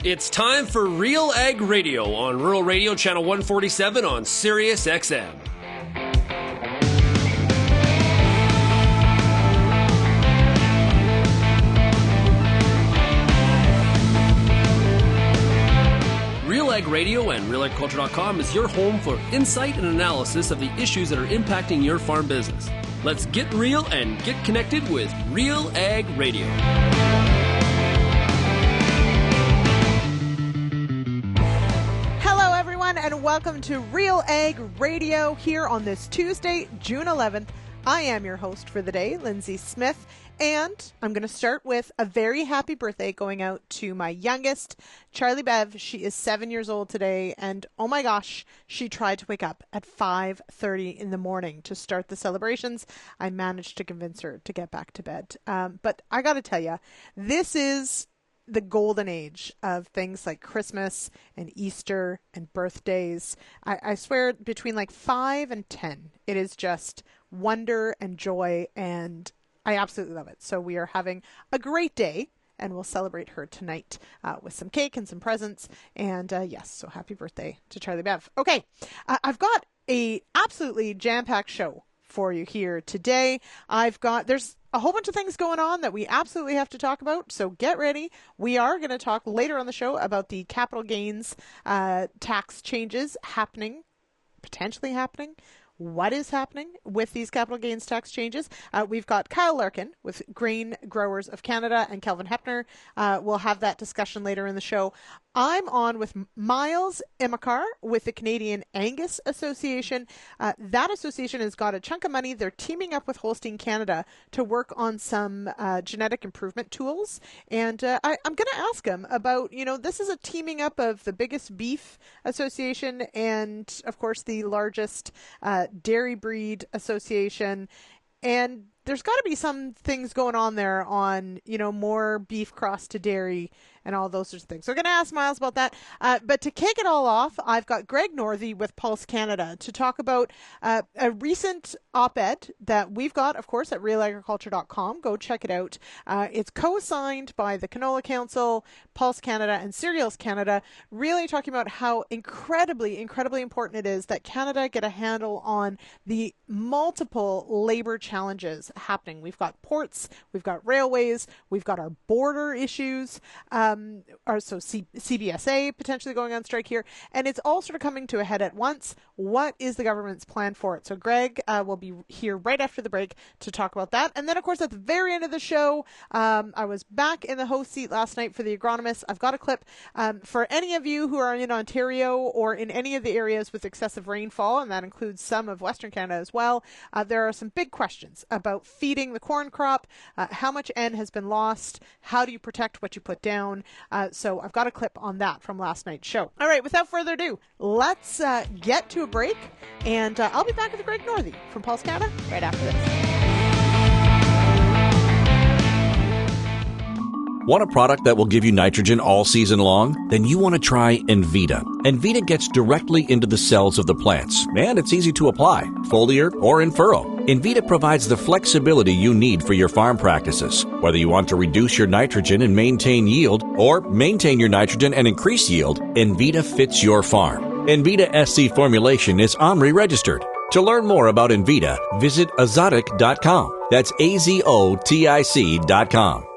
It's time for RealAg Radio on Rural Radio Channel 147 on Sirius XM. RealAg Radio and RealAgriculture.com is your home for insight and analysis of the issues that are impacting your farm business. Let's get real and get connected with RealAg Radio. And welcome to RealAg Radio here on this Tuesday, June 11th. I am your host for the day, Lindsay Smith, and I'm going to start with a very happy birthday going out to my youngest, Charlie Bev. She is 7 years old today, and oh my gosh, she tried to wake up at 5:30 in the morning to start the celebrations. I managed to convince her to get back to bed. But I got to tell you, this is the golden age of things like Christmas and Easter and birthdays. I swear between like 5 and 10, it is just wonder and joy, and I absolutely love it. So we are having a great day, and we'll celebrate her tonight with some cake and some presents. And yes, so happy birthday to Charlie Bev. Okay, I've got a absolutely jam-packed show for you here today. There's a whole bunch of things going on that we absolutely have to talk about, so get ready. We are going to talk later on the show about the capital gains tax changes potentially happening. What is happening with these capital gains tax changes? We've got Kyle Larkin with Grain Growers of Canada and Kelvin Hepner. We'll have that discussion later in the show. I'm on with Miles Imakar with the Canadian Angus Association. That association has got a chunk of money. They're teaming up with Holstein Canada to work on some genetic improvement tools. And I'm going to ask him about, this is a teaming up of the biggest beef association and, of course, the largest dairy breed association. And there's got to be some things going on there on, more beef cross to dairy and all those sorts of things. So we're going to ask Miles about that. But to kick it all off, I've got Greg Northey with Pulse Canada to talk about a recent op-ed that we've got, of course, at RealAgriculture.com. Go check it out. It's co-signed by the Canola Council, Pulse Canada, and Cereals Canada, really talking about how incredibly, incredibly important it is that Canada get a handle on the multiple labor challenges happening. We've got ports, we've got railways, we've got our border issues, CBSA potentially going on strike here, and it's all sort of coming to a head at once. What is the government's plan for it? So Greg will be here right after the break to talk about that. And then, of course, at the very end of the show, I was back in the host seat last night for the agronomist. I've got a clip for any of you who are in Ontario or in any of the areas with excessive rainfall, and that includes some of Western Canada as well. There are some big questions about feeding the corn crop, how much N has been lost, how do you protect what you put down. So I've got a clip on that from last night's show. All right, without further ado, let's get to a break, and I'll be back with Greg Northey from Pulse Canada right after this. Want a product that will give you nitrogen all season long? Then you want to try Envita. Envita gets directly into the cells of the plants, and it's easy to apply, foliar or in furrow. Envita provides the flexibility you need for your farm practices. Whether you want to reduce your nitrogen and maintain yield, or maintain your nitrogen and increase yield, Envita fits your farm. Envita SC formulation is OMRI registered. To learn more about Envita, visit azotic.com. That's AZOTIC.com.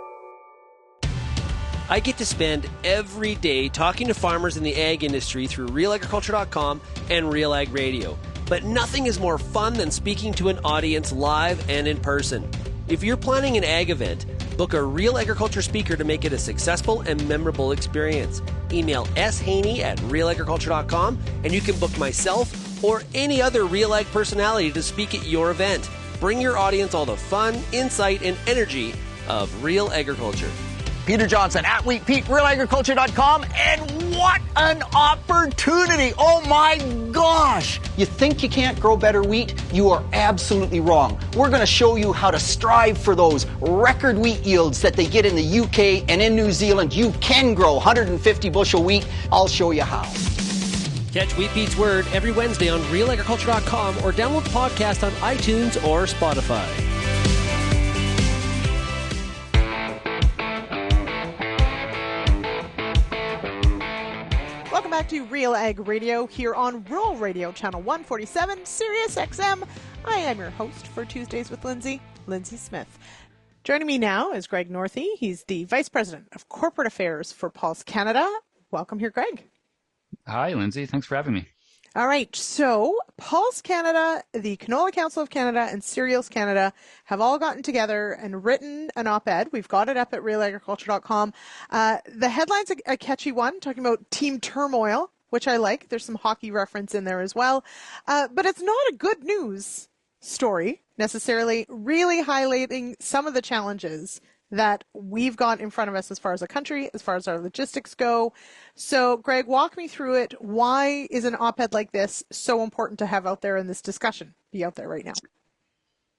I get to spend every day talking to farmers in the ag industry through RealAgriculture.com and RealAg Radio. But nothing is more fun than speaking to an audience live and in person. If you're planning an ag event, book a Real Agriculture speaker to make it a successful and memorable experience. Email shaney@realagriculture.com and you can book myself or any other RealAg personality to speak at your event. Bring your audience all the fun, insight, and energy of Real Agriculture. Peter Johnson at Wheat Pete, RealAgriculture.com, and what an opportunity! Oh my gosh! You think you can't grow better wheat? You are absolutely wrong. We're going to show you how to strive for those record wheat yields that they get in the UK and in New Zealand. You can grow 150 bushel wheat. I'll show you how. Catch Wheat Pete's Word every Wednesday on RealAgriculture.com or download the podcast on iTunes or Spotify. Welcome back to Real Ag Radio here on Rural Radio Channel 147, Sirius XM. I am your host for Tuesdays with Lindsay Smith. Joining me now is Greg Northey. He's the Vice President of Corporate Affairs for Pulse Canada. Welcome here, Greg. Hi, Lindsay. Thanks for having me. All right. So Pulse Canada, the Canola Council of Canada, and Cereals Canada have all gotten together and written an op-ed. We've got it up at RealAgriculture.com. The headline's a catchy one, talking about team turmoil, which I like. There's some hockey reference in there as well. But it's not a good news story necessarily, really highlighting some of the challenges that we've got in front of us as far as a country, as far as our logistics go. So, Greg, walk me through it. Why is an op-ed like this so important to have out there in this discussion, be out there right now?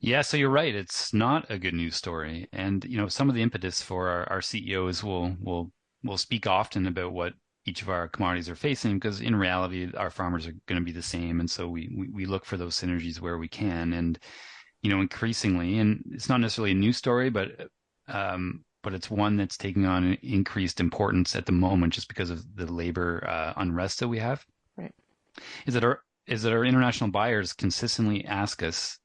Yeah, so you're right. It's not a good news story. And, some of the impetus for our CEOs will speak often about what each of our commodities are facing, because in reality, our farmers are going to be the same. And so we look for those synergies where we can. And, increasingly, and it's not necessarily a news story, but it's one that's taking on increased importance at the moment just because of the labor unrest that we have. Right. Is that our international buyers consistently ask us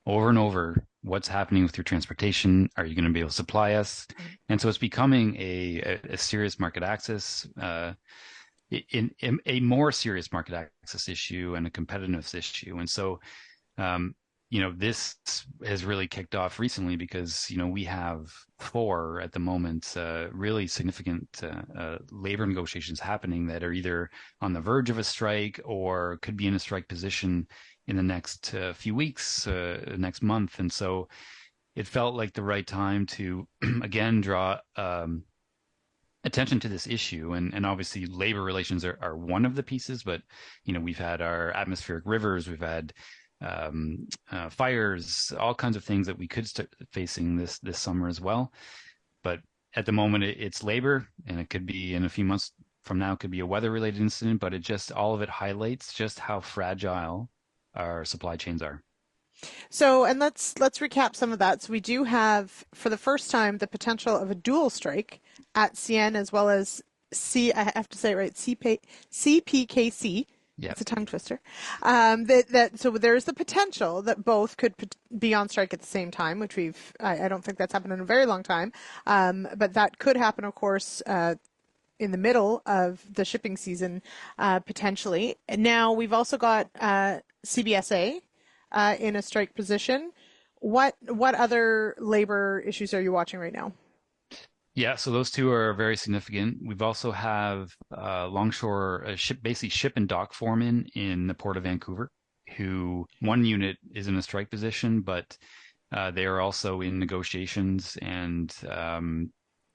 over and over, what's happening with your transportation? Are you going to be able to supply us? And so it's becoming a serious market access, in a more serious market access issue and a competitiveness issue. And so, this has really kicked off recently because, we have four at the moment, really significant labor negotiations happening that are either on the verge of a strike or could be in a strike position in the next few weeks, next month. And so it felt like the right time to, again, draw attention to this issue. And obviously labor relations are one of the pieces, but, we've had our atmospheric rivers, we've had fires, all kinds of things that we could start facing this summer as well. But at the moment, it's labor, and it could be in a few months from now, it could be a weather-related incident, but all of it highlights just how fragile our supply chains are. So, and let's recap some of that. So we do have, for the first time, the potential of a dual strike at CN as well as I have to say it right, CPKC. Yeah, it's a tongue twister. So there's the potential that both could be on strike at the same time, which I don't think that's happened in a very long time. But that could happen, of course, in the middle of the shipping season, potentially. And now we've also got CBSA in a strike position. What other labor issues are you watching right now? Yeah, so those two are very significant. We've also have longshore ship and dock foreman in the Port of Vancouver, who one unit is in a strike position, but they are also in negotiations, and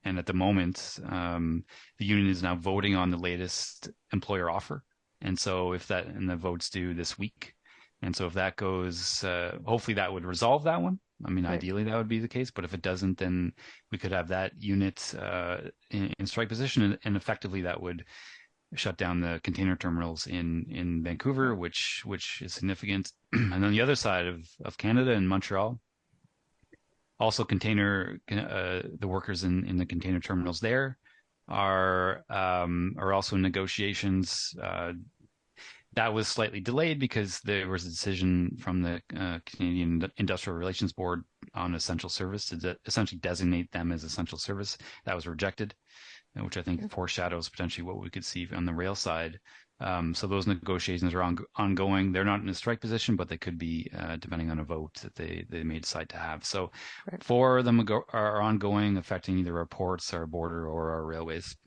at the moment, the union is now voting on the latest employer offer, and so the vote's due this week, and so if that goes, hopefully that would resolve that one. I mean, ideally that would be the case, but if it doesn't, then we could have that unit in strike position, and effectively that would shut down the container terminals in Vancouver, which is significant. And on the other side of Canada, in Montreal, also the workers in the container terminals there are also in negotiations. That was slightly delayed because there was a decision from the Canadian Industrial Relations Board on essential service to essentially designate them as essential service. That was rejected, which I think foreshadows potentially what we could see on the rail side. So those negotiations are ongoing. They're not in a strike position, but they could be depending on a vote that they may decide to have. So four of them are ongoing, affecting either our ports, our border, or our railways.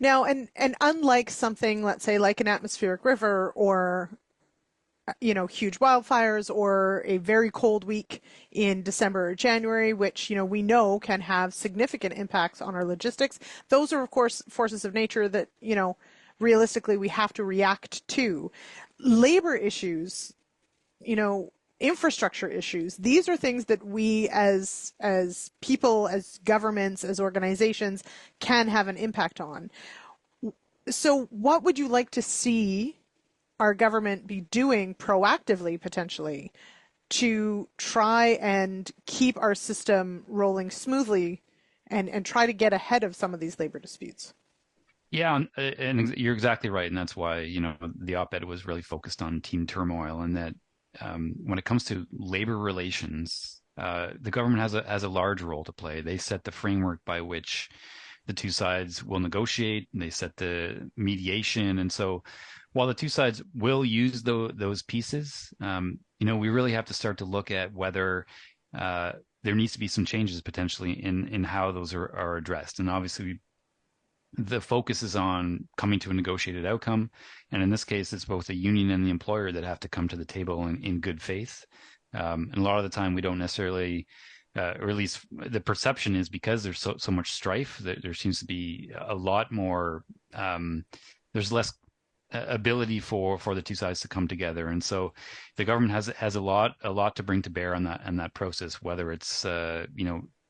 Now, and unlike something, let's say, like an atmospheric river or, huge wildfires or a very cold week in December or January, which, we know can have significant impacts on our logistics, those are, of course, forces of nature that, realistically we have to react to. Labor issues, infrastructure issues, these are things that we as people, as governments, as organizations can have an impact on. So what would you like to see our government be doing proactively, potentially, to try and keep our system rolling smoothly and try to get ahead of some of these labor disputes? Yeah, and you're exactly right, and that's why the op-ed was really focused on team turmoil, and that when it comes to labor relations, the government has a large role to play. They set the framework by which the two sides will negotiate, and they set the mediation, and so while the two sides will use those pieces, we really have to start to look at whether there needs to be some changes potentially in how those are addressed, and obviously the focus is on coming to a negotiated outcome. And in this case, it's both the union and the employer that have to come to the table in good faith. And a lot of the time, we don't necessarily, or at least the perception is because there's so much strife that there seems to be a lot more, there's less ability for the two sides to come together. And so the government has a lot to bring to bear on that process, whether it's,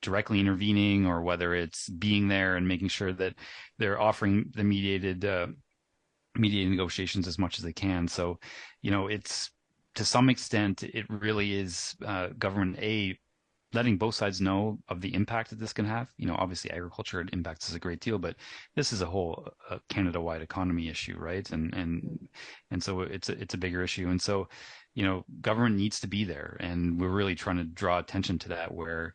directly intervening or whether it's being there and making sure that they're offering the mediated negotiations as much as they can. So, it's to some extent, it really is government letting both sides know of the impact that this can have. Obviously agriculture impacts us a great deal, but this is a whole Canada-wide economy issue, right? And so it's a bigger issue. And so, government needs to be there, and we're really trying to draw attention to that, where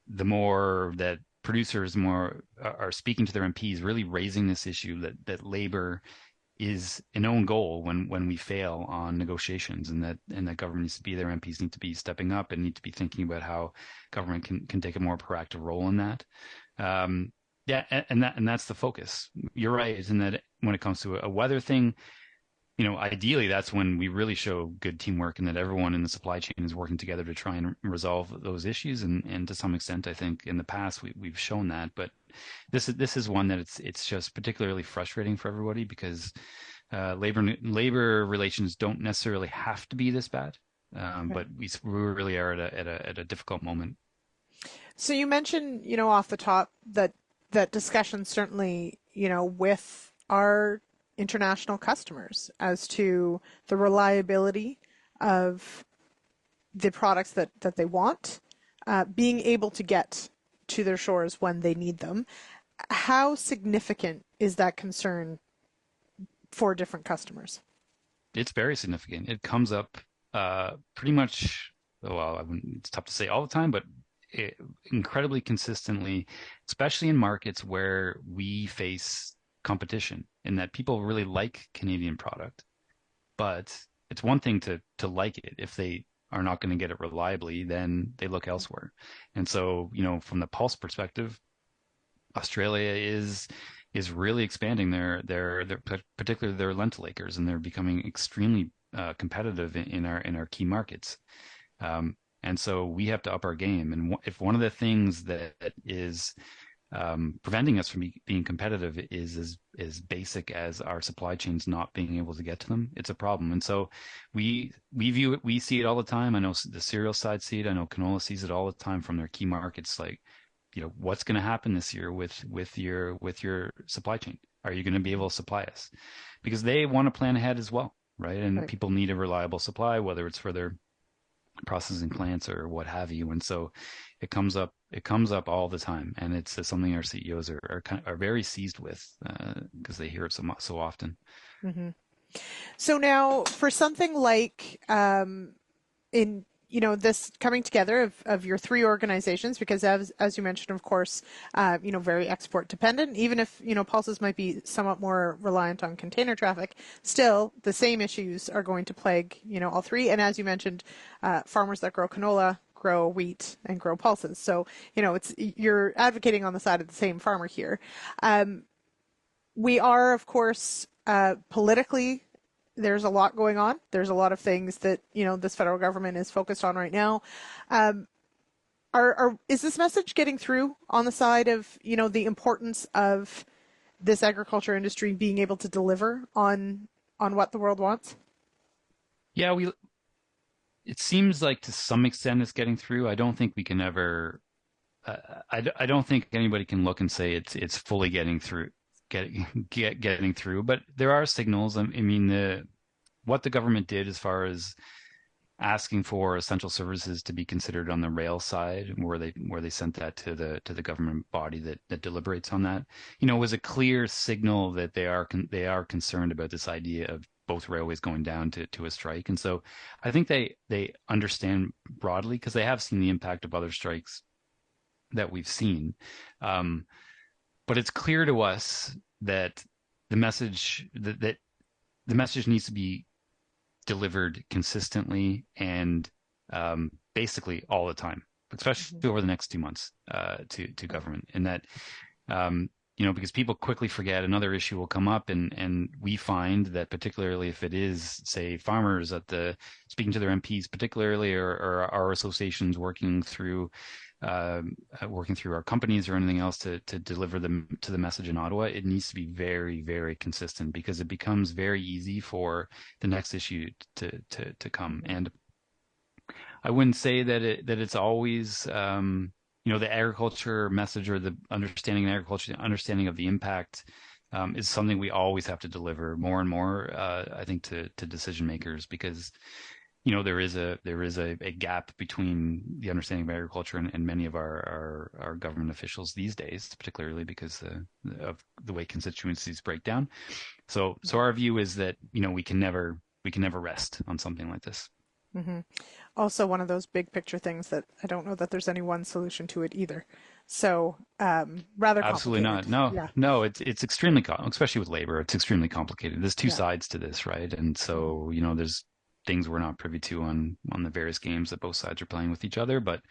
the more that producers more are speaking to their MPs, really raising this issue that labor is an own goal when we fail on negotiations, and that government needs to be there. MPs need to be stepping up and need to be thinking about how government can take a more proactive role in that. And that's the focus. You're right, in that when it comes to a weather thing, ideally that's when we really show good teamwork and that everyone in the supply chain is working together to try and resolve those issues. And to some extent, I think in the past we've shown that, but this is one that it's just particularly frustrating for everybody because labor relations don't necessarily have to be this bad, but we really are at a difficult moment. So you mentioned, off the top that discussion certainly, with our international customers as to the reliability of the products that they want, being able to get to their shores when they need them. How significant is that concern for different customers? It's very significant. It comes up pretty much, it's tough to say all the time, but incredibly consistently, especially in markets where we face competition, in that people really like Canadian product, but it's one thing to like it. If they are not going to get it reliably, then they look elsewhere. And so, from the pulse perspective, Australia is really expanding their particularly their lentil acres, and they're becoming extremely competitive in our key markets. And so we have to up our game. And if one of the things that is preventing us from being competitive is as basic as our supply chains not being able to get to them, it's a problem. And so we view it, we see it all the time. I know the cereal side see it. I know canola sees it all the time from their key markets. Like, what's going to happen this year with your supply chain? Are you going to be able to supply us? Because they want to plan ahead as well, right? And Right. People need a reliable supply, whether it's for their processing plants or what have you. And so it comes up all the time, and it's something our CEOs are very seized with because they hear it so often. Mm-hmm. So now, for something like in this coming together of your three organizations, because as you mentioned, of course, very export dependent. Even if pulses might be somewhat more reliant on container traffic, still the same issues are going to plague all three. And as you mentioned, farmers that grow canola grow wheat and grow pulses. So you're advocating on the side of the same farmer here. We are, of course, politically, there's a lot going on. There's a lot of things that, this federal government is focused on right now. Is this message getting through on the side of, the importance of this agriculture industry being able to deliver on what the world wants? Yeah, it seems like to some extent it's getting through. I don't think we can ever, I don't think anybody can look and say it's fully getting through. Getting through, but there are signals. I mean, what the government did as far as asking for essential services to be considered on the rail side, where they sent that to the government body that deliberates on that, was a clear signal that they are concerned about this idea of both railways going down to a strike. And so I think they understand broadly, because they have seen the impact of other strikes that we've seen. But it's clear to us that the message that the message needs to be delivered consistently and basically all the time, especially over the next 2 months to government. And that because people quickly forget, another issue will come up, and we find that particularly if it is, say, farmers speaking to their MPs particularly, or our associations working through our companies or anything else to deliver them to the message in Ottawa, it needs to be very, very consistent, because it becomes very easy for the next issue to come. And I wouldn't say that it's always the agriculture message, or the understanding of agriculture, the understanding of the impact is something we always have to deliver more and more, I think, to decision makers, because there is a gap between the understanding of agriculture and many of our government officials these days, particularly because of the way constituencies break down. So our view is that we can never rest on something like this. Mm-hmm. Also, one of those big picture things that I don't know that there's any one solution to it either. So rather absolutely complicated. Not. No, it's extremely especially with labor. It's extremely complicated. There's two sides to this, right? And so there's things we're not privy to on the various games that both sides are playing with each other. But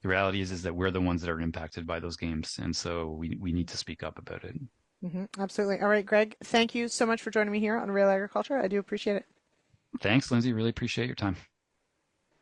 the reality is that we're the ones that are impacted by those games, and so we need to speak up about it. Mm-hmm. Absolutely. All right, Greg, thank you so much for joining me here on Real Agriculture. I do appreciate it. Thanks, Lindsay. Really appreciate your time.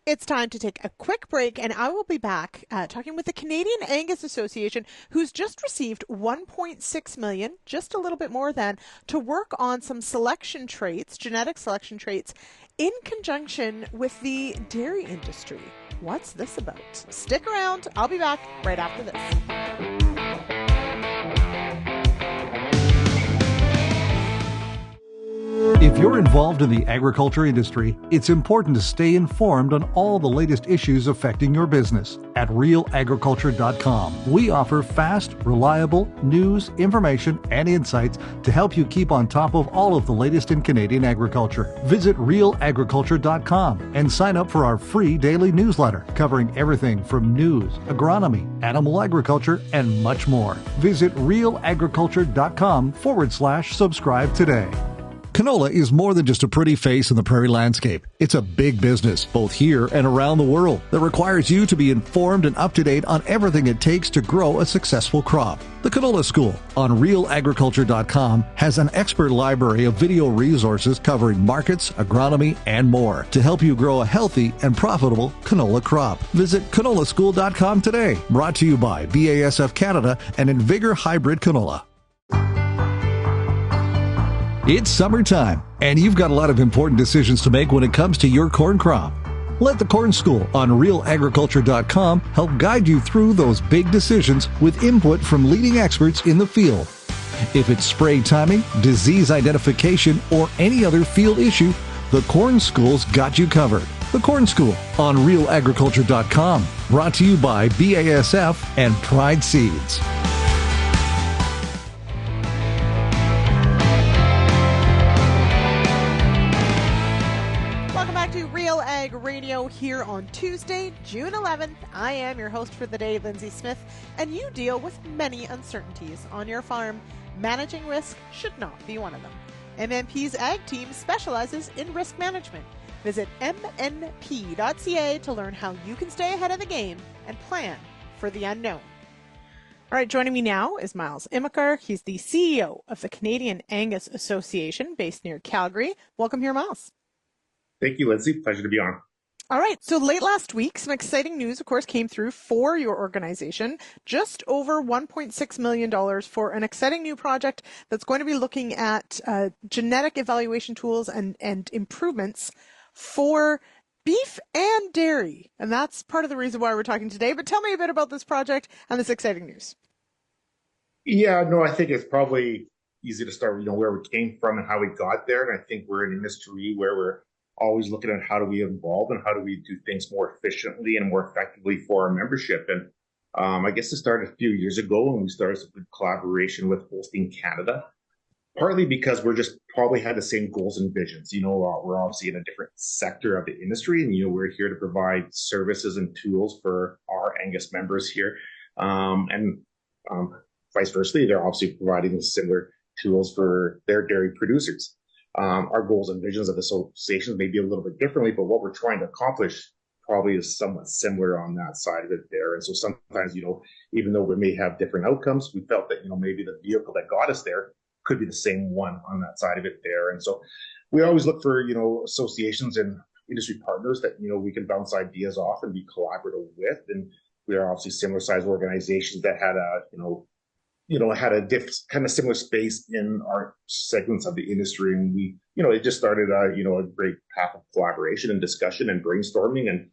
It's time to take a quick break, and I will be back talking with the Canadian Angus Association, who's just received $1.6 million, just a little bit more than, to work on some selection traits, genetic selection traits, in conjunction with the dairy industry. What's this about? Stick around. I'll be back right after this. If you're involved in the agriculture industry, it's important to stay informed on all the latest issues affecting your business. At RealAgriculture.com, we offer fast, reliable news, information, and insights to help you keep on top of all of the latest in Canadian agriculture. Visit RealAgriculture.com and sign up for our free daily newsletter covering everything from news, agronomy, animal agriculture, and much more. Visit RealAgriculture.com/subscribe today. Canola is more than just a pretty face in the prairie landscape. It's a big business, both here and around the world, that requires you to be informed and up to date on everything it takes to grow a successful crop. The Canola School on RealAgriculture.com has an expert library of video resources covering markets, agronomy, and more to help you grow a healthy and profitable canola crop. Visit canolaschool.com today. Brought to you by BASF Canada and Invigor Hybrid Canola. It's summertime, and you've got a lot of important decisions to make when it comes to your corn crop. Let the Corn School on RealAgriculture.com help guide you through those big decisions with input from leading experts in the field. If it's spray timing, disease identification, or any other field issue, the Corn School's got you covered. The Corn School on RealAgriculture.com, brought to you by BASF and Pride Seeds. RealAg Radio here on Tuesday, June 11th. I am your host for the day, Lindsay Smith, and you deal with many uncertainties on your farm. Managing risk should not be one of them. MNP's Ag Team specializes in risk management. Visit mnp.ca to learn how you can stay ahead of the game and plan for the unknown. All right, joining me now is Miles Imikar. He's the CEO of the Canadian Angus Association based near Calgary. Welcome here, Miles. Thank you, Lindsay. Pleasure to be on. All right. So late last week, some exciting news, of course, came through for your organization. Just over $1.6 million for an exciting new project that's going to be looking at genetic evaluation tools and improvements for beef and dairy. And that's part of the reason why we're talking today. But tell me a bit about this project and this exciting news. Yeah, no, I think it's probably easy to start, where we came from and how we got there. And I think we're in an industry where we're always looking at how do we evolve and how do we do things more efficiently and more effectively for our membership. And I guess it started a few years ago when we started some collaboration with Holstein Canada, partly because we're just probably had the same goals and visions. We're obviously in a different sector of the industry, and we're here to provide services and tools for our Angus members here, and vice versa. They're obviously providing similar tools for their dairy producers. Our goals and visions of the associations may be a little bit differently, but what we're trying to accomplish probably is somewhat similar on that side of it there. And so sometimes, even though we may have different outcomes, we felt that, maybe the vehicle that got us there could be the same one on that side of it there. And so we always look for, associations and industry partners that, we can bounce ideas off and be collaborative with. And we are obviously similar sized organizations that had had a kind of similar space in our segments of the industry. And we, it just started a great path of collaboration and discussion and brainstorming. And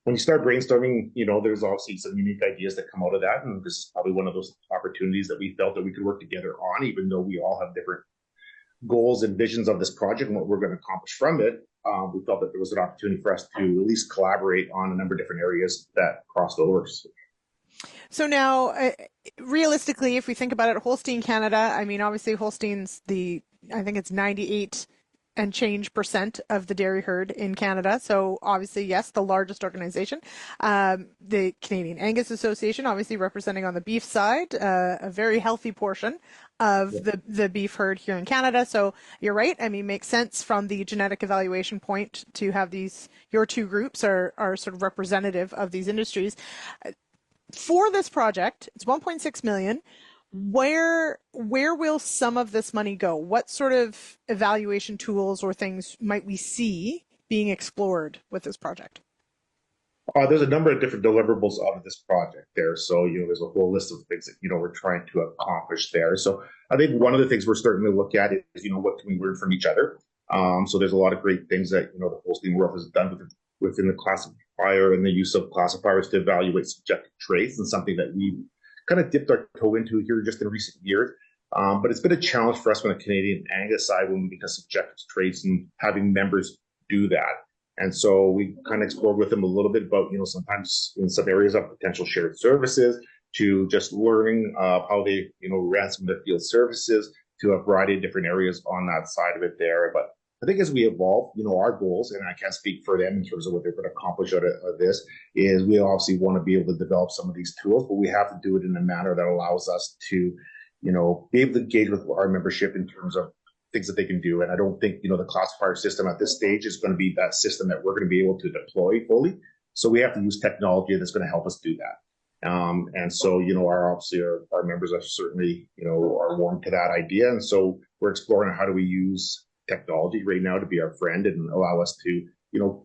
when you start brainstorming, there's obviously some unique ideas that come out of that. And this is probably one of those opportunities that we felt that we could work together on, even though we all have different goals and visions of this project and what we're going to accomplish from it. We felt that there was an opportunity for us to at least collaborate on a number of different areas that crossed over. So now, realistically, if we think about it, Holstein Canada, I mean, obviously Holstein's I think it's 98 and change % of the dairy herd in Canada. So obviously, yes, the largest organization. The Canadian Angus Association, obviously representing on the beef side, a very healthy portion of the beef herd here in Canada. So you're right. I mean, makes sense from the genetic evaluation point to have your two groups are sort of representative of these industries. For this project, it's 1.6 million. Where will some of this money go? What sort of evaluation tools or things might we see being explored with this project? There's a number of different deliverables out of this project there. So, there's a whole list of things that, we're trying to accomplish there. So I think one of the things we're starting to look at is, what can we learn from each other? So there's a lot of great things that, the Holstein world has done within the classifier and the use of classifiers to evaluate subjective traits, and something that we kind of dipped our toe into here just in recent years. But it's been a challenge for us on the Canadian Angus side when we get subjective traits and having members do that. And so we kind of explored with them a little bit about, sometimes in some areas of potential shared services, to just learning how they, ran some of the field services, to a variety of different areas on that side of it there. But I think as we evolve, our goals, and I can't speak for them in terms of what they're going to accomplish out of this, is we obviously want to be able to develop some of these tools, but we have to do it in a manner that allows us to, be able to engage with our membership in terms of things that they can do. And I don't think, the classifier system at this stage is going to be that system that we're going to be able to deploy fully. So we have to use technology that's going to help us do that. And so, obviously our members are certainly, are warm to that idea. And so we're exploring how do we use technology right now to be our friend and allow us to,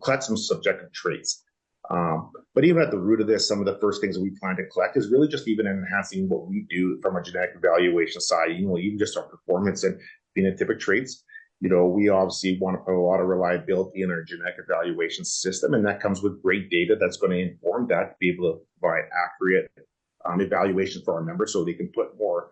collect some subjective traits. But even at the root of this, some of the first things that we plan to collect is really just even enhancing what we do from a genetic evaluation side, even just our performance and phenotypic traits. We obviously want to put a lot of reliability in our genetic evaluation system, and that comes with great data that's going to inform that to be able to provide accurate evaluations for our members so they can put more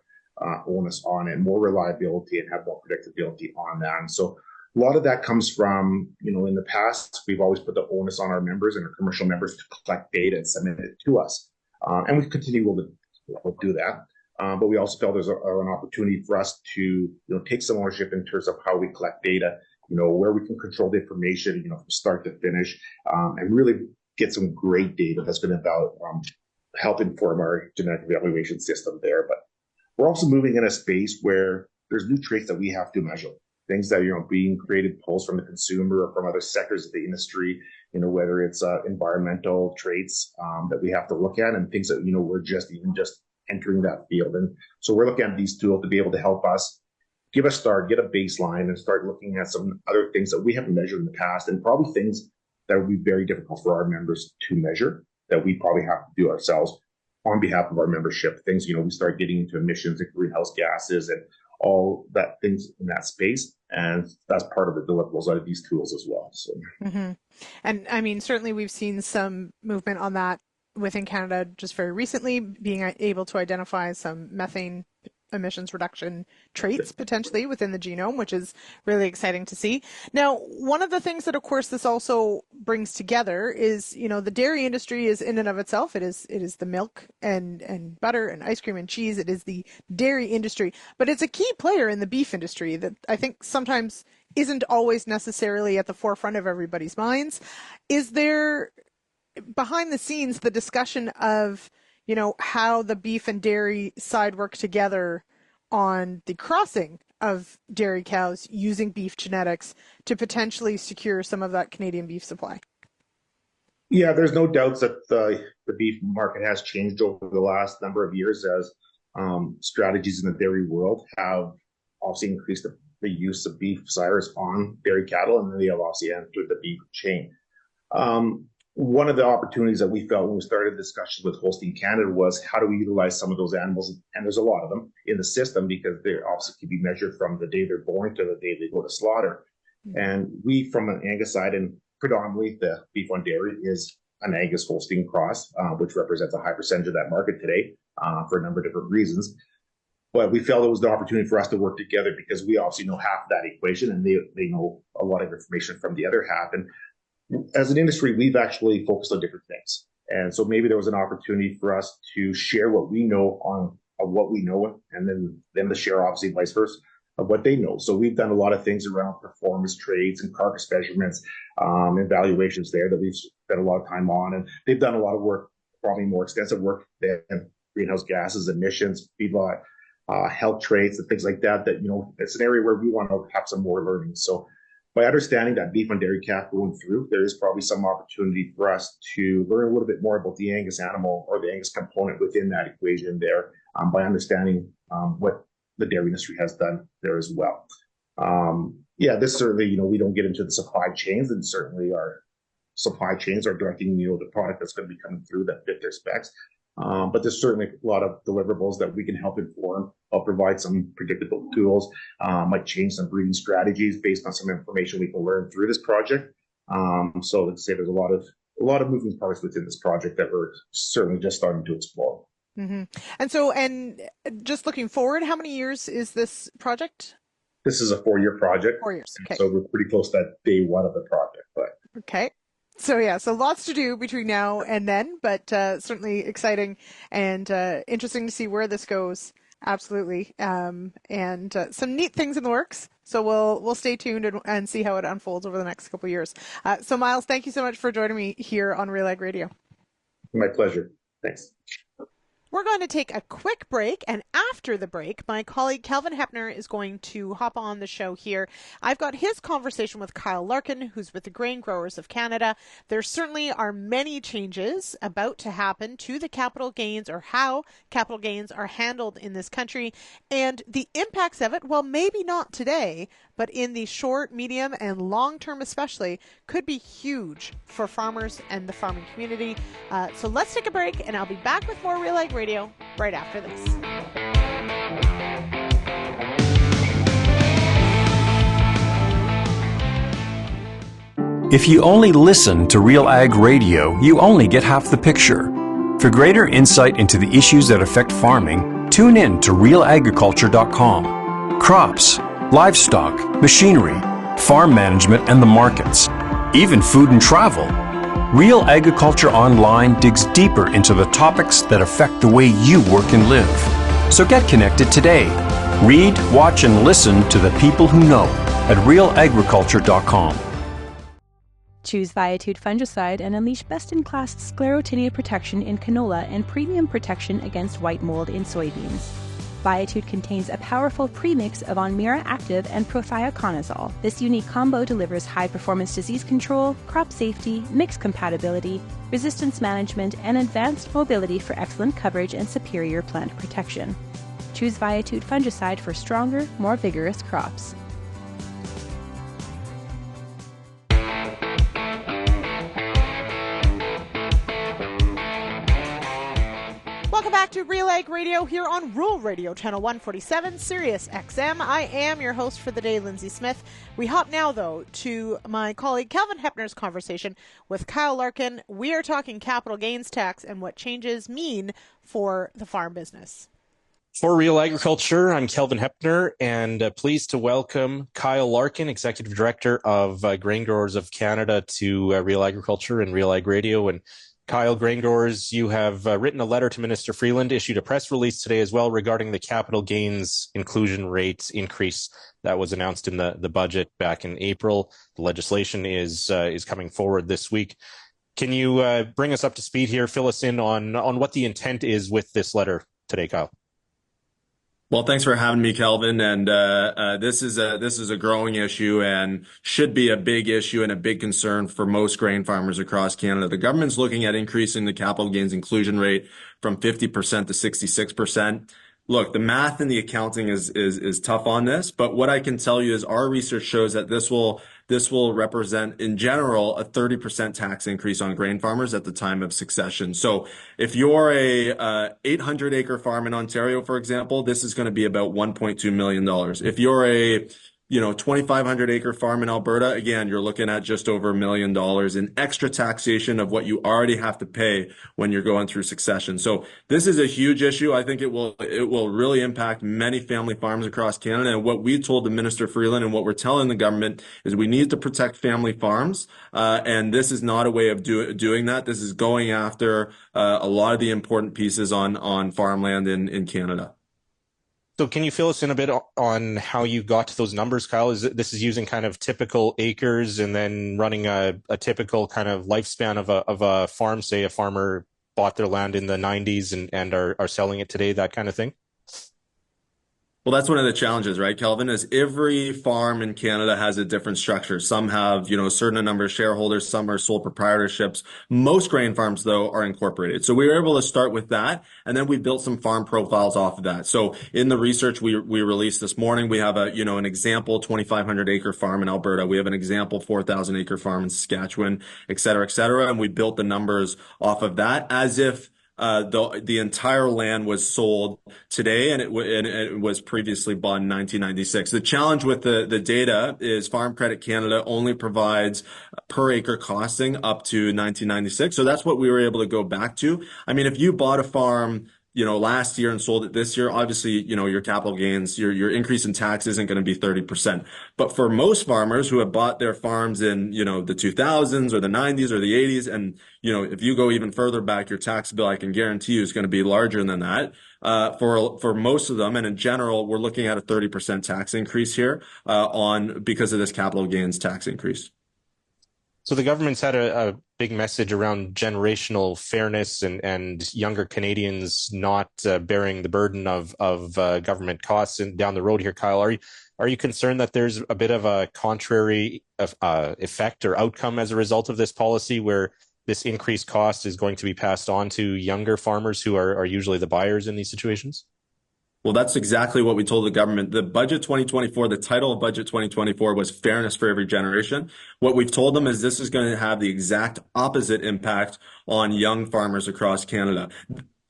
onus on it, more reliability, and have more predictability on that. And so a lot of that comes from, in the past, we've always put the onus on our members and our commercial members to collect data and submit it to us. And we continue to do that. But we also felt there's an opportunity for us to, take some ownership in terms of how we collect data, where we can control the information, from start to finish, and really get some great data that's going to help inform our genetic evaluation system there. But we're also moving in a space where there's new traits that we have to measure, things that are being created, pulls from the consumer or from other sectors of the industry, whether it's environmental traits that we have to look at, and things that, we're just entering that field. And so we're looking at these tools to be able to help us give a start, get a baseline, and start looking at some other things that we haven't measured in the past, and probably things that would be very difficult for our members to measure that we probably have to do ourselves on behalf of our membership. Things, we start getting into emissions and greenhouse gases and all that things in that space. And that's part of the deliverables out of these tools as well. So, And I mean, certainly we've seen some movement on that within Canada just very recently, being able to identify some methane emissions reduction traits potentially within the genome, which is really exciting to see. Now, one of the things that, of course, this also brings together is, the dairy industry is in and of itself. It is the milk and butter and ice cream and cheese. It is the dairy industry, but it's a key player in the beef industry that I think sometimes isn't always necessarily at the forefront of everybody's minds. Is there, behind the scenes, the discussion of how the beef and dairy side work together on the crossing of dairy cows using beef genetics to potentially secure some of that Canadian beef supply? Yeah, there's no doubts that the beef market has changed over the last number of years as strategies in the dairy world have also increased the use of beef sires on dairy cattle, and then they have also entered the beef chain. One of the opportunities that we felt when we started discussions with Holstein Canada was how do we utilize some of those animals, and there's a lot of them in the system because they obviously can be measured from the day they're born to the day they go to slaughter. And we, from an Angus side, and predominantly the beef on dairy is an Angus Holstein cross, which represents a high percentage of that market today for a number of different reasons. But we felt it was the opportunity for us to work together because we obviously know half of that equation and they know a lot of information from the other half. And as an industry, we've actually focused on different things. And so maybe there was an opportunity for us to share what we know on what we know, and then to share obviously vice versa of what they know. So we've done a lot of things around performance trades and carcass measurements, evaluations there that we've spent a lot of time on. And they've done a lot of work, probably more extensive work than greenhouse gases, emissions, feedlot, health traits and things like that, it's an area where we want to have some more learning. So by understanding that beef and dairy calf going through, there is probably some opportunity for us to learn a little bit more about the Angus animal or the Angus component within that equation there by understanding what the dairy industry has done there as well. This certainly, we don't get into the supply chains, and certainly our supply chains are directing, the product that's going to be coming through that fit their specs. But there's certainly a lot of deliverables that we can help inform. I'll provide some predictable tools, might change some breeding strategies based on some information we can learn through this project. So let's say there's a lot of moving parts within this project that we're certainly just starting to explore. Mm-hmm. And just looking forward, how many years is this project? This is a 4-year project. 4 years. Okay. So we're pretty close to that day one of the project, but. Okay. So lots to do between now and then, but certainly exciting and interesting to see where this goes. Absolutely. And some neat things in the works. So we'll stay tuned and see how it unfolds over the next couple of years. So Miles, thank you so much for joining me here on RealAg Radio. My pleasure. Thanks. We're going to take a quick break, and after the break, my colleague Calvin Hepner is going to hop on the show here. I've got his conversation with Kyle Larkin, who's with the Grain Growers of Canada. There certainly are many changes about to happen to the capital gains, or how capital gains are handled in this country, and the impacts of it, well, maybe not today, but in the short, medium, and long term especially, could be huge for farmers and the farming community. So let's take a break, and I'll be back with more RealAg Radio right after this. If you only listen to RealAg Radio, you only get half the picture. For greater insight into the issues that affect farming, tune in to RealAgriculture.com. Crops, livestock, machinery, farm management, and the markets, even food and travel. Real Agriculture Online digs deeper into the topics that affect the way you work and live. So get connected today. Read, watch, and listen to the people who know at RealAgriculture.com. Choose Viatude fungicide and unleash best-in-class sclerotinia protection in canola and premium protection against white mold in soybeans. Viatude contains a powerful premix of Onmira Active and prothioconazole. This unique combo delivers high-performance disease control, crop safety, mix compatibility, resistance management, and advanced mobility for excellent coverage and superior plant protection. Choose Viatude fungicide for stronger, more vigorous crops. Welcome back to RealAg Radio here on Rural Radio, Channel 147, Sirius XM. I am your host for the day, Lindsay Smith. We hop now, though, to my colleague Calvin Hepner's conversation with Kyle Larkin. We are talking capital gains tax and what changes mean for the farm business. For Real Agriculture, I'm Kelvin Hepner, and pleased to welcome Kyle Larkin, Executive Director of Grain Growers of Canada, to Real Agriculture and RealAg Radio. And Kyle, Grain Growers, you have written a letter to Minister Freeland, issued a press release today as well regarding the capital gains inclusion rate increase that was announced in the budget back in April. The legislation is coming forward this week. Can you bring us up to speed here, fill us in on what the intent is with this letter today, Kyle? Well, thanks for having me, Kelvin. And this is a growing issue and should be a big issue and a big concern for most grain farmers across Canada. The government's looking at increasing the capital gains inclusion rate from 50% to 66%. Look, the math and the accounting is tough on this, but what I can tell you is our research shows that this will represent, in general, a 30% tax increase on grain farmers at the time of succession. So if you're a 800-acre farm in Ontario, for example, this is going to be about $1.2 million. If you're a 2,500-acre farm in Alberta, again, you're looking at just over $1 million in extra taxation of what you already have to pay when you're going through succession. So this is a huge issue. I think it will really impact many family farms across Canada. And what we told the Minister Freeland and what we're telling the government is we need to protect family farms. And this is not a way of doing that. This is going after a lot of the important pieces on farmland in Canada. So can you fill us in a bit on how you got to those numbers, Kyle? This is using kind of typical acres and then running a typical kind of lifespan of a farm, say a farmer bought their land in the 90s and are selling it today, that kind of thing? Well, that's one of the challenges, right, Kelvin, is every farm in Canada has a different structure. Some have, a certain number of shareholders, some are sole proprietorships. Most grain farms, though, are incorporated. So we were able to start with that, and then we built some farm profiles off of that. So in the research we released this morning, we have an example 2,500-acre farm in Alberta. We have an example 4,000-acre farm in Saskatchewan, et cetera, and we built the numbers off of that as if the entire land was sold today, and it was previously bought in 1996. The challenge with the data is Farm Credit Canada only provides per acre costing up to 1996. So that's what we were able to go back to. I mean, if you bought a farm last year and sold it this year, obviously, your capital gains, your increase in tax isn't going to be 30%. But for most farmers who have bought their farms in, the 2000s or the 90s or the 80s, and, if you go even further back, your tax bill, I can guarantee you, is going to be larger than that. For most of them, and in general, we're looking at a 30% tax increase here, because of this capital gains tax increase. So the government's had a big message around generational fairness and younger Canadians not bearing the burden of government costs down the road here, Kyle. Are you concerned that there's a bit of a contrary effect or outcome as a result of this policy, where this increased cost is going to be passed on to younger farmers who are usually the buyers in these situations? Well, that's exactly what we told the government. The budget 2024, the title of budget 2024 was fairness for every generation. What we've told them is this is going to have the exact opposite impact on young farmers across Canada.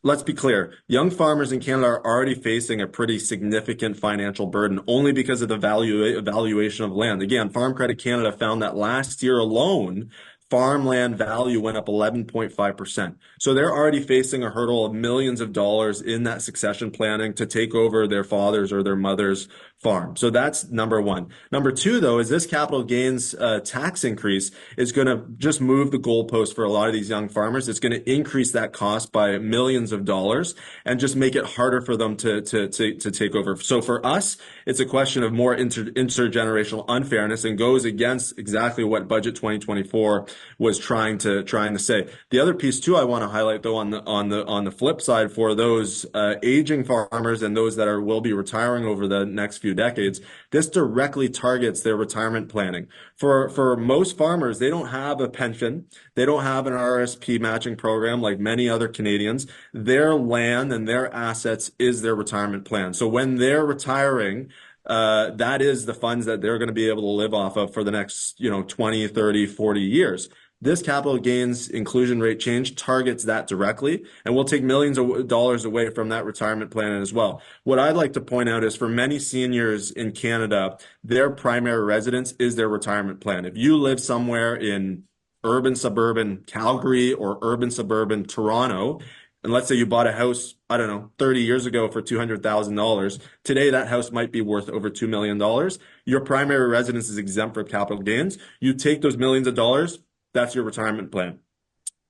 Let's be clear. Young farmers in Canada are already facing a pretty significant financial burden only because of the valuation of land. Again, Farm Credit Canada found that last year alone, farmland value went up 11.5%. So they're already facing a hurdle of millions of dollars in that succession planning to take over their father's or their mother's farm. So that's number one. Number two, though, is this capital gains tax increase is going to just move the goalpost for a lot of these young farmers. It's going to increase that cost by millions of dollars and just make it harder for them to take over. So for us, it's a question of more intergenerational unfairness and goes against exactly what Budget 2024 was trying to say. The other piece too I want to highlight, though, on the flip side, for those aging farmers and those that will be retiring over the next few decades, this directly targets their retirement planning. For most farmers, they don't have a pension, they don't have an RSP matching program like many other Canadians. Their land and their assets is their retirement plan. So when they're retiring, that is the funds that they're going to be able to live off of for the next 20, 30, 40 years. This capital gains inclusion rate change targets that directly, and will take millions of dollars away from that retirement plan as well. What I'd like to point out is for many seniors in Canada, their primary residence is their retirement plan. If you live somewhere in urban suburban Calgary or urban suburban Toronto, And let's say you bought a house, I don't know, 30 years ago for $200,000. Today, that house might be worth over $2 million. Your primary residence is exempt for capital gains. You take those millions of dollars, that's your retirement plan.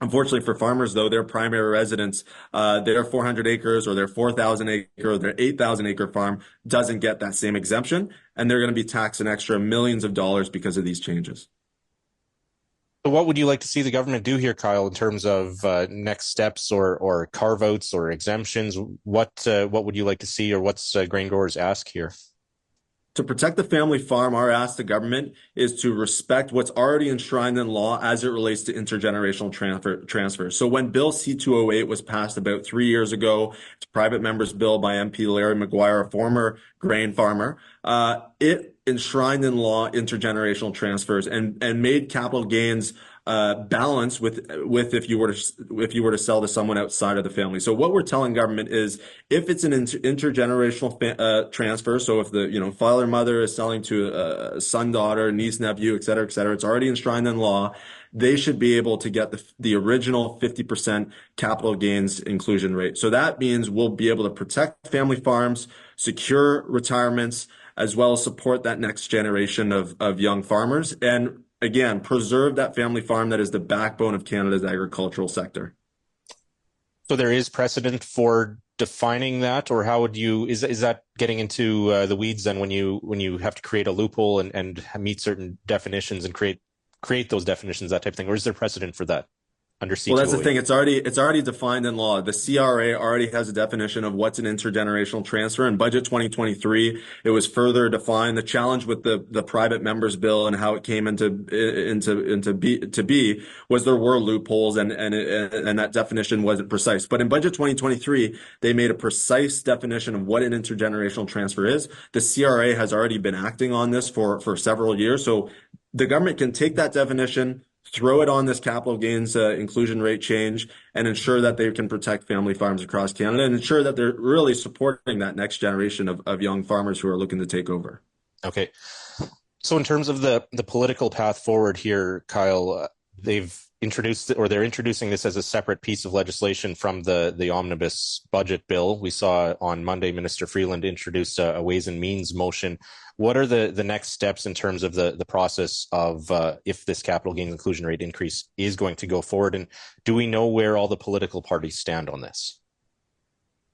Unfortunately for farmers, though, their primary residence, their 400 acres or their 4,000 acre or their 8,000 acre farm doesn't get that same exemption, and they're going to be taxed an extra millions of dollars because of these changes. So what would you like to see the government do here, Kyle, in terms of next steps or carve-outs or exemptions? What would you like to see, or what's grain growers' ask here? To protect the family farm, our ask to government is to respect what's already enshrined in law as it relates to intergenerational transfer. So when Bill C-208 was passed about 3 years ago, it's a private member's bill by MP Larry Maguire, a former grain farmer, it enshrined in law intergenerational transfers and made capital gains balance with if you were to sell to someone outside of the family. So what we're telling government is, if it's an intergenerational transfer, so if the father mother is selling to a son, daughter, niece, nephew, et cetera, it's already enshrined in law, they should be able to get the original 50% capital gains inclusion rate. So that means we'll be able to protect family farms, secure retirements, as well as support that next generation of young farmers, and again, preserve that family farm that is the backbone of Canada's agricultural sector. So there is precedent for defining that, or how would you, is that getting into the weeds then, when you have to create a loophole and meet certain definitions and create those definitions, that type of thing, or is there precedent for that under C208? Well, that's the thing. It's already defined in law. The CRA already has a definition of what's an intergenerational transfer. In Budget 2023, it was further defined. The challenge with the private members bill and how it came into be was there were loopholes, and that definition wasn't precise. But in Budget 2023, they made a precise definition of what an intergenerational transfer is. The CRA has already been acting on this for several years. So the government can take that definition, throw it on this capital gains inclusion rate change, and ensure that they can protect family farms across Canada, and ensure that they're really supporting that next generation of young farmers who are looking to take over. Okay. So in terms of the political path forward here, Kyle, they're introducing this as a separate piece of legislation from the omnibus budget bill. We saw on Monday, Minister Freeland introduced a Ways and Means motion. What are the next steps in terms of the process of if this capital gains inclusion rate increase is going to go forward? And do we know where all the political parties stand on this?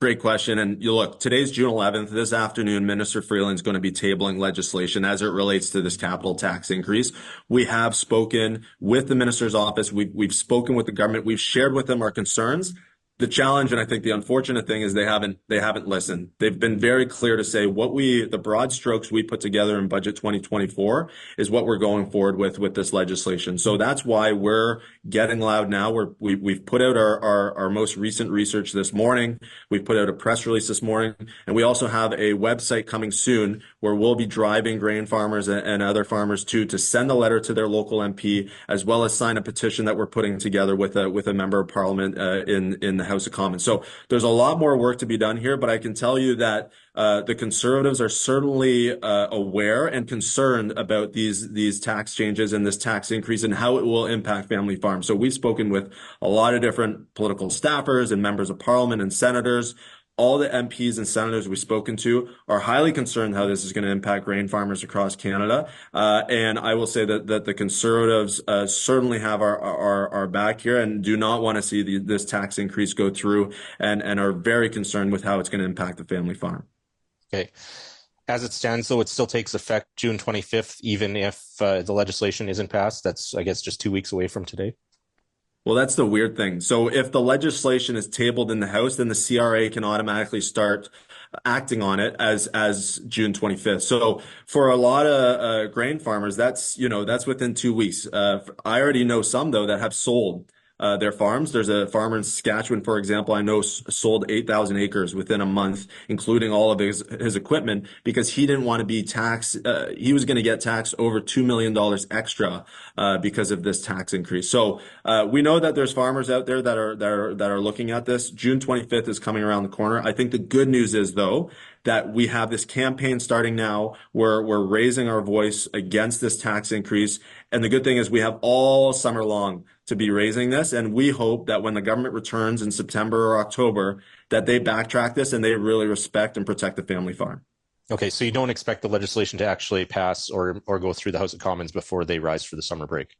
Great question. And you look, today's June 11th. This afternoon, Minister Freeland is going to be tabling legislation as it relates to this capital tax increase. We have spoken with the minister's office. We've spoken with the government. We've shared with them our concerns. The challenge, and I think the unfortunate thing, is they haven't listened. They've been very clear to say the broad strokes we put together in Budget 2024 is what we're going forward with this legislation. So that's why we're getting loud now. We've put out our most recent research this morning. We've put out a press release this morning, and we also have a website coming soon where we'll be driving grain farmers and other farmers to send a letter to their local MP, as well as sign a petition that we're putting together with a member of Parliament in the House of Commons. So there's a lot more work to be done here, but I can tell you that the Conservatives are certainly aware and concerned about these tax changes and this tax increase and how it will impact family farms. So we've spoken with a lot of different political staffers and members of Parliament and senators. All the MPs and senators we've spoken to are highly concerned how this is going to impact grain farmers across Canada. And I will say that the Conservatives certainly have our back here and do not want to see this tax increase go through, and are very concerned with how it's going to impact the family farm. Okay. As it stands, though, it still takes effect June 25th, even if the legislation isn't passed. That's, I guess, just 2 weeks away from today. Well, that's the weird thing. So if the legislation is tabled in the House, then the CRA can automatically start acting on it as June 25th. So for a lot of grain farmers, that's within 2 weeks. I already know some, though, that have sold their farms. There's a farmer in Saskatchewan, for example, I know sold 8,000 acres within a month, including all of his equipment, because he didn't want to be taxed. He was going to get taxed over $2 million extra because of this tax increase. So we know that there's farmers out there that are looking at this. June 25th is coming around the corner. I think the good news is, though, that we have this campaign starting now where we're raising our voice against this tax increase. And the good thing is we have all summer long to be raising this. And we hope that when the government returns in September or October, that they backtrack this and they really respect and protect the family farm. Okay, so you don't expect the legislation to actually pass or go through the House of Commons before they rise for the summer break?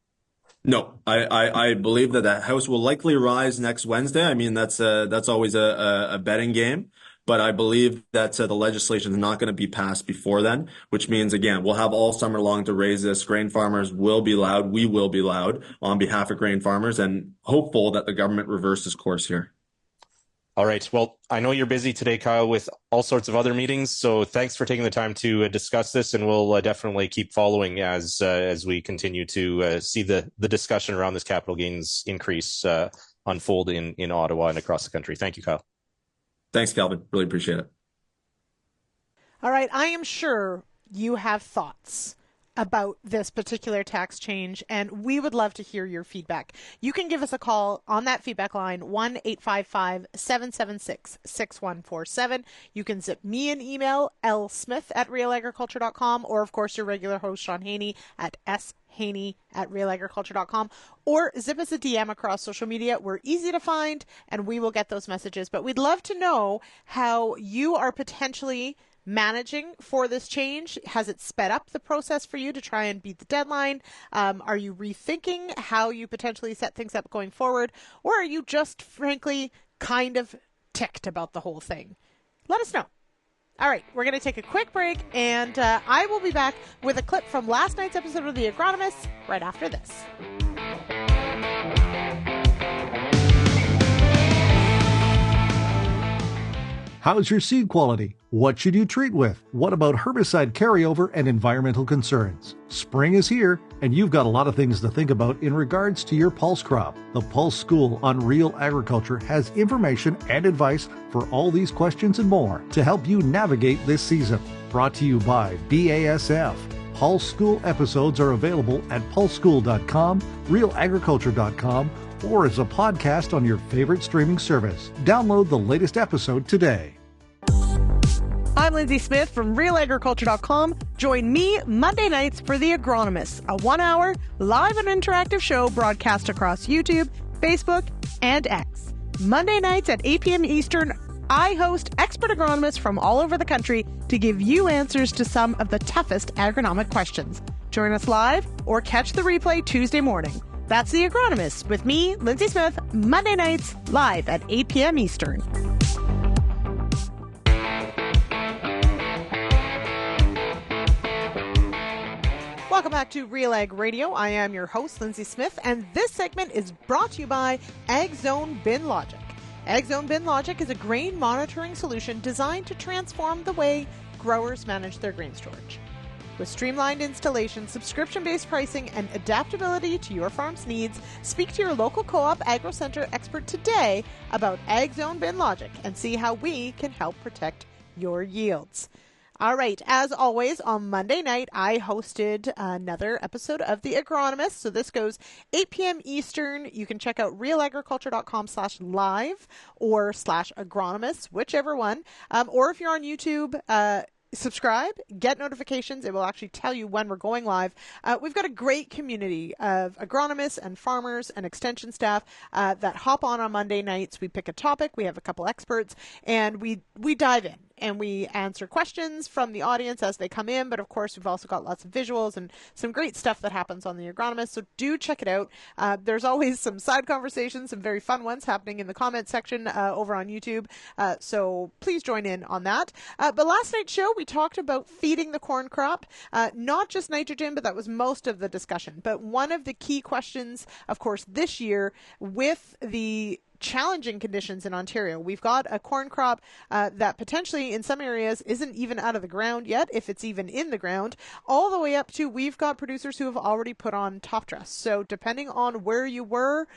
No, I believe that House will likely rise next Wednesday. I mean, that's always a betting game, but I believe that the legislation is not going to be passed before then, which means, again, we'll have all summer long to raise this. Grain farmers will be loud. We will be loud on behalf of grain farmers, and hopeful that the government reverses course here. All right. Well, I know you're busy today, Kyle, with all sorts of other meetings. So thanks for taking the time to discuss this, and we'll definitely keep following as we continue to see the discussion around this capital gains increase unfold in Ottawa and across the country. Thank you, Kyle. Thanks, Calvin. Really appreciate it. All right. I am sure you have thoughts about this particular tax change, and we would love to hear your feedback. You can give us a call on that feedback line, 1-855-776-6147. You can zip me an email, lsmith@realagriculture.com, or of course your regular host, Sean Haney, at shaney@realagriculture.com, or zip us a DM across social media. We're easy to find, and we will get those messages. But we'd love to know how you are potentially managing for this change. Has it sped up the process for you to try and beat the deadline? Are you rethinking how you potentially set things up going forward? Or are you just frankly kind of ticked about the whole thing? Let us know. All right, we're going to take a quick break, and I will be back with a clip from last night's episode of The Agronomists right after this. How's your seed quality? What should you treat with? What about herbicide carryover and environmental concerns? Spring is here, and you've got a lot of things to think about in regards to your pulse crop. The Pulse School on Real Agriculture has information and advice for all these questions and more to help you navigate this season. Brought to you by BASF. Pulse School episodes are available at pulseschool.com, realagriculture.com, or as a podcast on your favorite streaming service. Download the latest episode today. I'm Lindsay Smith from RealAgriculture.com. Join me Monday nights for The Agronomists, a 1-hour live and interactive show broadcast across YouTube, Facebook, and X. Monday nights at 8 p.m. Eastern, I host expert agronomists from all over the country to give you answers to some of the toughest agronomic questions. Join us live or catch the replay Tuesday morning. That's The Agronomists with me, Lindsay Smith, Monday nights live at 8 p.m. Eastern. Welcome back to Real Ag Radio. I am your host, Lindsay Smith, and this segment is brought to you by AgZone Bin Logic. AgZone Bin Logic is a grain monitoring solution designed to transform the way growers manage their grain storage. With streamlined installation, subscription-based pricing, and adaptability to your farm's needs, speak to your local co-op Agro Center expert today about AgZone Bin Logic and see how we can help protect your yields. All right, as always, on Monday night, I hosted another episode of The Agronomist. So this goes 8 p.m. Eastern. You can check out realagriculture.com/live or /agronomist, whichever one. Or if you're on YouTube, subscribe, get notifications. It will actually tell you when we're going live. We've got a great community of agronomists and farmers and extension staff that hop on Monday nights. We pick a topic, we have a couple experts, and we dive in. And we answer questions from the audience as they come in. But of course, we've also got lots of visuals and some great stuff that happens on The Agronomist. So do check it out. There's always some side conversations, some very fun ones happening in the comment section over on YouTube. So please join in on that. But last night's show, we talked about feeding the corn crop, not just nitrogen, but that was most of the discussion. But one of the key questions, of course, this year with the challenging conditions in Ontario. We've got a corn crop that potentially in some areas isn't even out of the ground yet, if it's even in the ground, all the way up to we've got producers who have already put on top dress. So depending on where you were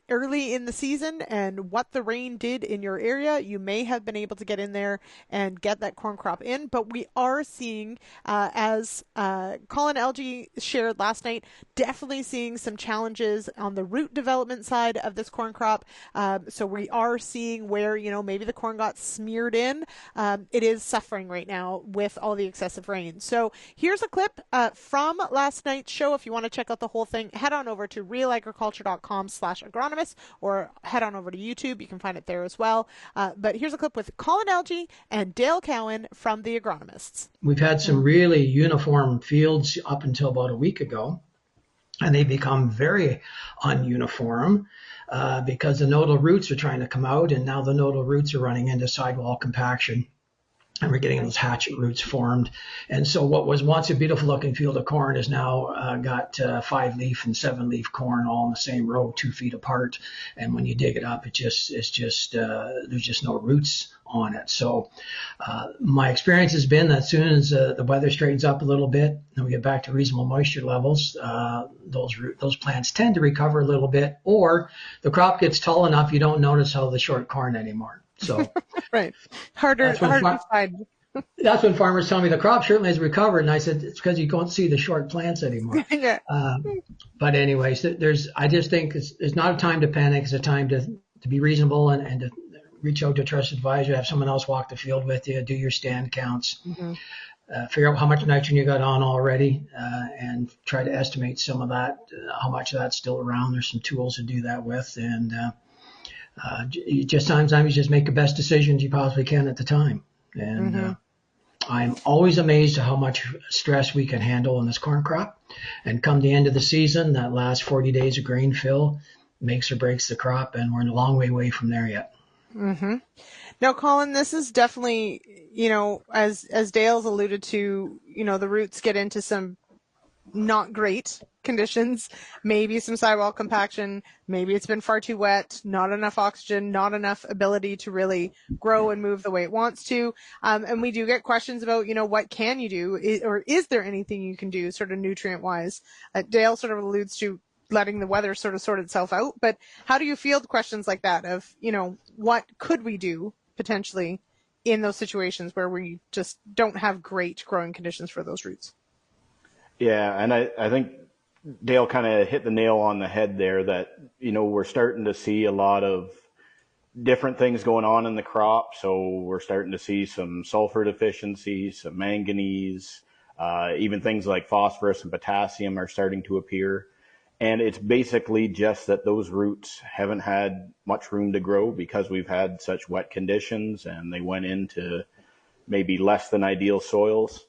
early in the season and what the rain did in your area, you may have been able to get in there and get that corn crop in. But we are seeing, as Colin Elgie shared last night, definitely seeing some challenges on the root development side of this corn crop. So we are seeing where, maybe the corn got smeared in. It is suffering right now with all the excessive rain. So here's a clip from last night's show. If you want to check out the whole thing, head on over to realagriculture.com/agronomist or head on over to YouTube. You can find it there as well. But here's a clip with Colin Algie and Dale Cowan from the Agronomists. We've had some really uniform fields up until about a week ago, and they become very ununiform because the nodal roots are trying to come out, and now the nodal roots are running into sidewall compaction. And we're getting those hatchet roots formed. And so what was once a beautiful looking field of corn is now got 5-leaf and 7-leaf corn all in the same row, 2 feet apart. And when you dig it up, there's just no roots on it. So my experience has been that as soon as the weather straightens up a little bit and we get back to reasonable moisture levels, those plants tend to recover a little bit, or the crop gets tall enough you don't notice all the short corn anymore. So right, harder to find. That's when farmers tell me the crop certainly has recovered, and I said it's because you don't see the short plants anymore. Yeah. But anyways, I just think it's not a time to panic. It's a time to be reasonable and to reach out to a trusted advisor, have someone else walk the field with you, do your stand counts, figure out how much nitrogen you got on already, and try to estimate some of that, how much of that's still around. There's some tools to do that with, and sometimes you just make the best decisions you possibly can at the time. And I'm always amazed at how much stress we can handle in this corn crop. And come the end of the season, that last 40 days of grain fill makes or breaks the crop, and we're a long way away from there yet. Now, Colin, this is definitely, as Dale's alluded to, the roots get into some not great conditions, maybe some sidewall compaction, maybe it's been far too wet, not enough oxygen, not enough ability to really grow and move the way it wants to. And we do get questions about, what can you do, or is there anything you can do sort of nutrient wise? Dale sort of alludes to letting the weather sort of sort itself out, but how do you field questions like that of, what could we do potentially in those situations where we just don't have great growing conditions for those roots? Yeah, and I think Dale kind of hit the nail on the head there that, we're starting to see a lot of different things going on in the crop. So we're starting to see some sulfur deficiency, some manganese, even things like phosphorus and potassium are starting to appear. And it's basically just that those roots haven't had much room to grow because we've had such wet conditions and they went into maybe less than ideal soils.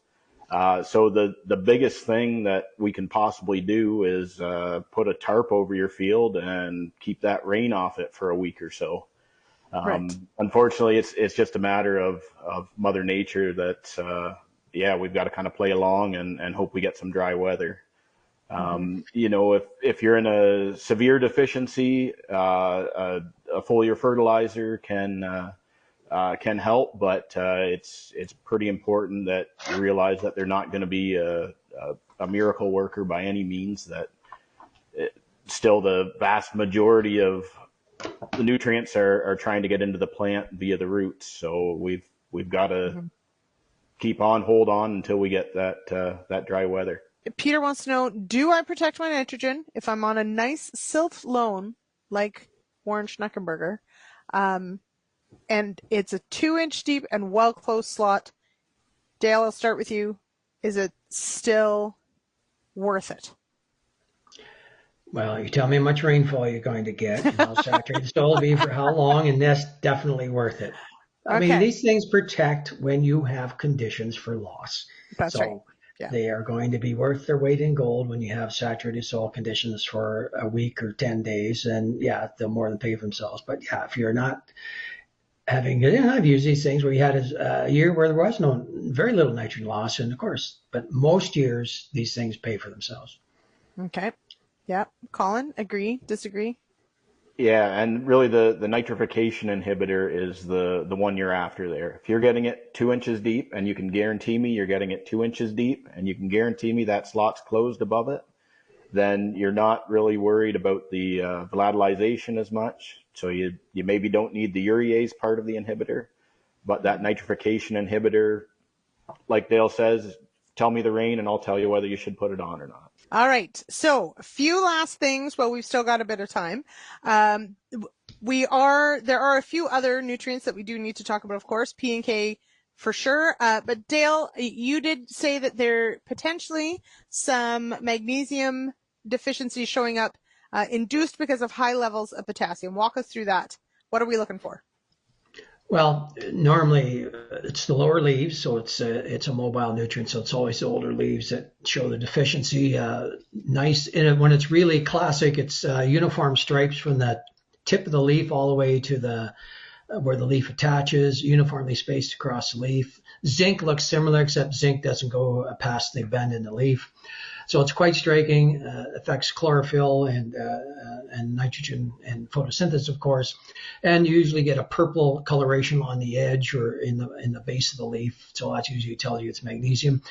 So the biggest thing that we can possibly do is put a tarp over your field and keep that rain off it for a week or so. Right. Unfortunately, it's just a matter of Mother Nature that, we've got to kind of play along and hope we get some dry weather. If you're in a severe deficiency, a foliar fertilizer can help, but it's pretty important that you realize that they're not going to be a miracle worker by any means. That still the vast majority of the nutrients are trying to get into the plant via the roots. So we've got to hold on until we get that dry weather. Peter wants to know, do I protect my nitrogen if I'm on a nice silph loam like Warren Schneckenberger? And it's a 2-inch deep and well-closed slot. Dale, I'll start with you. Is it still worth it? Well, you tell me how much rainfall you're going to get, and how saturated the soil will be for how long, and that's definitely worth it. I mean, these things protect when you have conditions for loss. That's right. Yeah. They are going to be worth their weight in gold when you have saturated soil conditions for a week or 10 days, and they'll more than pay for themselves. But if you're not having, I've used these things where you had a year where there was very little nitrogen loss, and of course, but most years these things pay for themselves. Okay. Yeah. Colin, agree, disagree? Yeah, and really the nitrification inhibitor is the one you're after there. If you're getting it 2 inches deep, and you can guarantee me you're getting it 2 inches deep, and you can guarantee me that slot's closed above it, then you're not really worried about the volatilization as much. So you maybe don't need the urease part of the inhibitor, but that nitrification inhibitor, like Dale says, tell me the rain and I'll tell you whether you should put it on or not. All right. So a few last things while we've still got a bit of time. There are a few other nutrients that we do need to talk about, of course, P and K for sure. But Dale, you did say that there potentially some magnesium deficiency showing up, induced because of high levels of potassium. Walk us through that. What are we looking for? Well, normally it's the lower leaves, so it's a mobile nutrient, so it's always the older leaves that show the deficiency. Nice, and when it's really classic, it's uniform stripes from the tip of the leaf all the way to the where the leaf attaches, uniformly spaced across the leaf. Zinc looks similar, except zinc doesn't go past the bend in the leaf. So it's quite striking, affects chlorophyll and nitrogen and photosynthesis, of course, and you usually get a purple coloration on the edge or in the base of the leaf. So that usually tells you it's magnesium.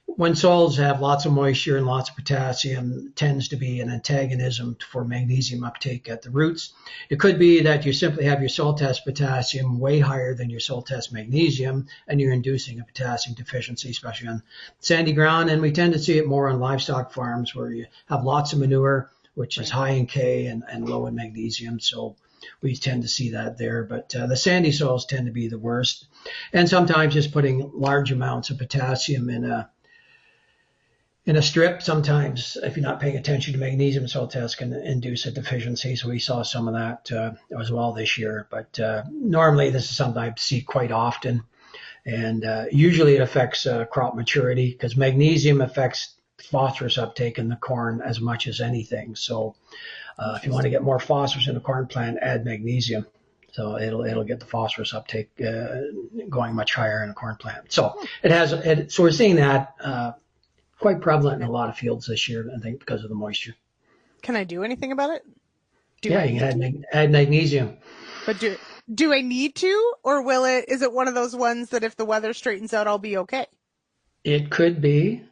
When soils have lots of moisture and lots of potassium, tends to be an antagonism for magnesium uptake at the roots. It could be that you simply have your soil test potassium way higher than your soil test magnesium, and you're inducing a potassium deficiency, especially on sandy ground. And we tend to see it more on livestock farms where you have lots of manure, which is high in K and low in magnesium. So we tend to see that there. But the sandy soils tend to be the worst. And sometimes just putting large amounts of potassium in a strip, sometimes if you're not paying attention to magnesium soil test, can induce a deficiency. So we saw some of that as well this year. But normally this is something I see quite often. And usually it affects crop maturity because magnesium affects phosphorus uptake in the corn as much as anything. So if you want to get more phosphorus in the corn plant, add magnesium. So it'll get the phosphorus uptake going much higher in a corn plant. So so we're seeing that quite prevalent in a lot of fields this year, I think, because of the moisture. Can I do anything about it? You can add magnesium. But do I need to, or is it one of those ones that if the weather straightens out, I'll be okay? It could be.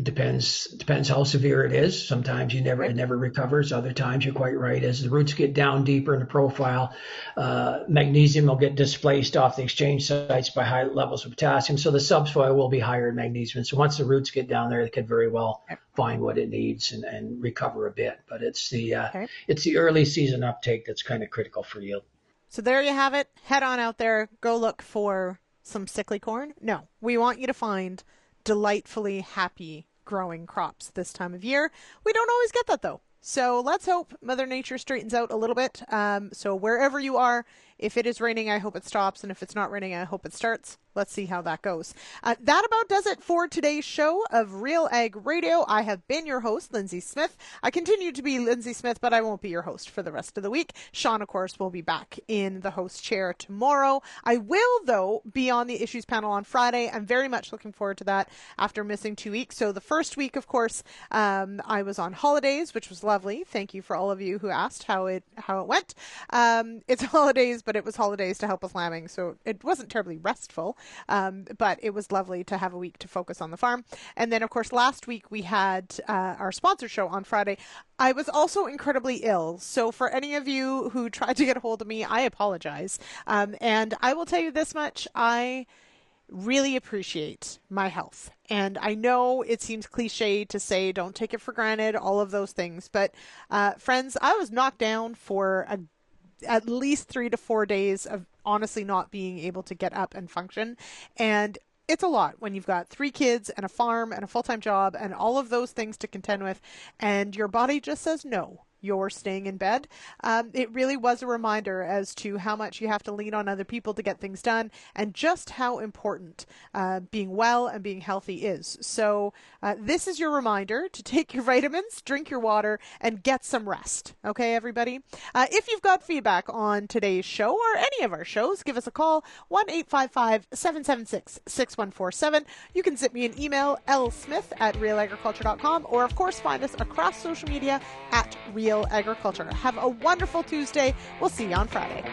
Depends how severe it is. Sometimes it never recovers. Other times you're quite right. As the roots get down deeper in the profile, magnesium will get displaced off the exchange sites by high levels of potassium. So the subsoil will be higher in magnesium. So once the roots get down there, they could very well find what it needs and recover a bit. But it's the early season uptake that's kind of critical for yield. So there you have it. Head on out there. Go look for some sickly corn. No, we want you to find delightfully happy growing crops this time of year. We don't always get that though. So let's hope Mother Nature straightens out a little bit. So wherever you are, if it is raining, I hope it stops. And if it's not raining, I hope it starts. Let's see how that goes. That about does it for today's show of Real Ag Radio. I have been your host, Lindsay Smith. I continue to be Lindsay Smith, but I won't be your host for the rest of the week. Sean, of course, will be back in the host chair tomorrow. I will, though, be on the issues panel on Friday. I'm very much looking forward to that after missing 2 weeks. So the first week, of course, I was on holidays, which was lovely. Thank you for all of you who asked how it went. It's holidays, but it was holidays to help with lambing, so it wasn't terribly restful. But it was lovely to have a week to focus on the farm. And then, of course, last week we had our sponsor show on Friday. I was also incredibly ill. So for any of you who tried to get a hold of me, I apologize. And I will tell you this much. I really appreciate my health. And I know it seems cliche to say don't take it for granted, all of those things. But friends, I was knocked down for at least 3 to 4 days of honestly not being able to get up and function. And it's a lot when you've got 3 kids and a farm and a full-time job and all of those things to contend with, and your body just says no. You're staying in bed. It really was a reminder as to how much you have to lean on other people to get things done and just how important being well and being healthy is. So this is your reminder to take your vitamins, drink your water, and get some rest. Okay, everybody? If you've got feedback on today's show or any of our shows, give us a call, 1-855-776-6147. You can zip me an email, lsmith@realagriculture.com, or of course find us across social media at RealAgriculture. Have a wonderful Tuesday. We'll see you on Friday.